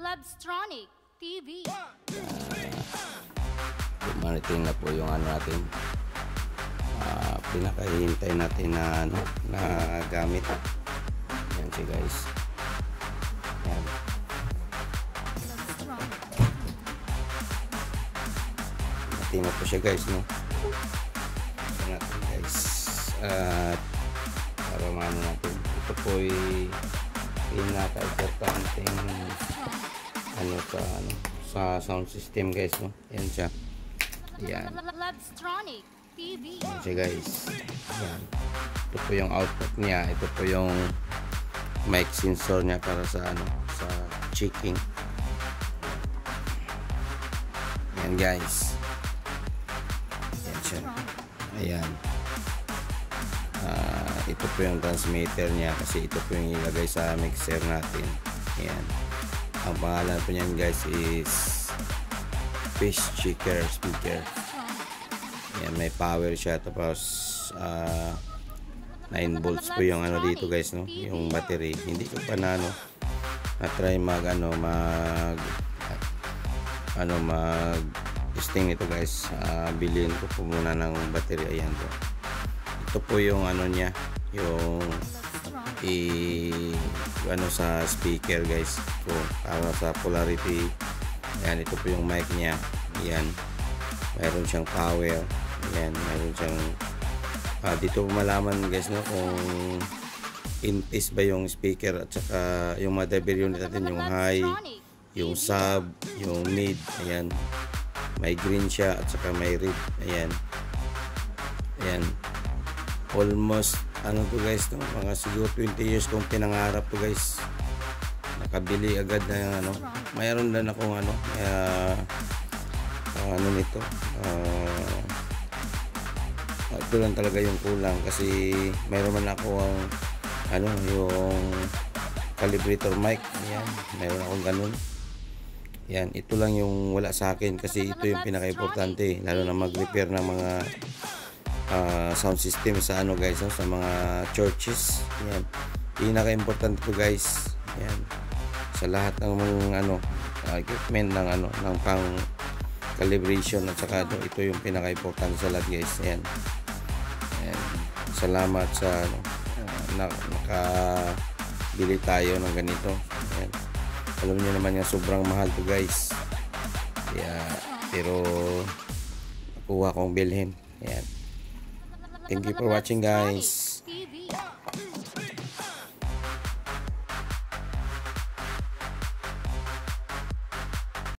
Labstronic TV. Dumarating na po yung ano natin, pinakahihintay natin na ano, na gamit. Yan siya guys. Yan. Natin na po siya guys, no? Yan natin guys. At para maano natin, ito po ay pinaka-importanteng ano sa sound system guys, no? Yan siya. Yan. Labstronic TV. Yan siya guys. Yan. Ito po yung output niya. Ito po yung mic sensor niya para sa ano, sa checking. Yan guys. Yan siya. Ayan. Ito po yung transmitter niya kasi ito po yung ilagay sa mixer natin. Ayan. Ang pangalan po niyan guys is Fish Checker speaker. Ayan, may power siya. Tapos 9 volts po yung ano dito guys, no? Yung battery. Hindi ko pa na ano, na-try mag testing ito guys. Bilhin ko po muna ng battery. Ayan po. Ito po yung ano niya, yung sa speaker guys po, para sa polarity. Ayan, ito po yung mic niya. Ayan, mayroon siyang power. Ayan, mayroon siyang dito malaman guys, no, kung in-phase ba yung speaker at saka yung motherboard unit natin, yung high, yung sub, yung mid. Ayan, may green siya at saka may red. Ayan. Ayan, almost ano to guys, no, mga siguro 20 years kong pinangarap to guys. Nakabili agad na ano. Mayroon din akong ano, ano nito, ito lang talaga yung kulang kasi mayroon man ako ang ano, yung calibrator mic. Ayan, mayroon akong ganun. Yan, ito lang yung wala sa akin kasi ito yung pinaka-importante, lalo na mag-repair ng mga sound system sa ano guys, no? Sa mga churches. Yan, pinaka-importante to guys. Yan, sa lahat ng mga ano, equipment ng ano, ng pang calibration at saka ito yung pinaka-importante sa lahat guys. Yan. Yan, salamat sa ano, nakabili tayo ng ganito. Yan, alam niyo naman yung sobrang mahal to guys. Yeah, pero nakuha kong bilhin. Yan. Thank you for watching guys.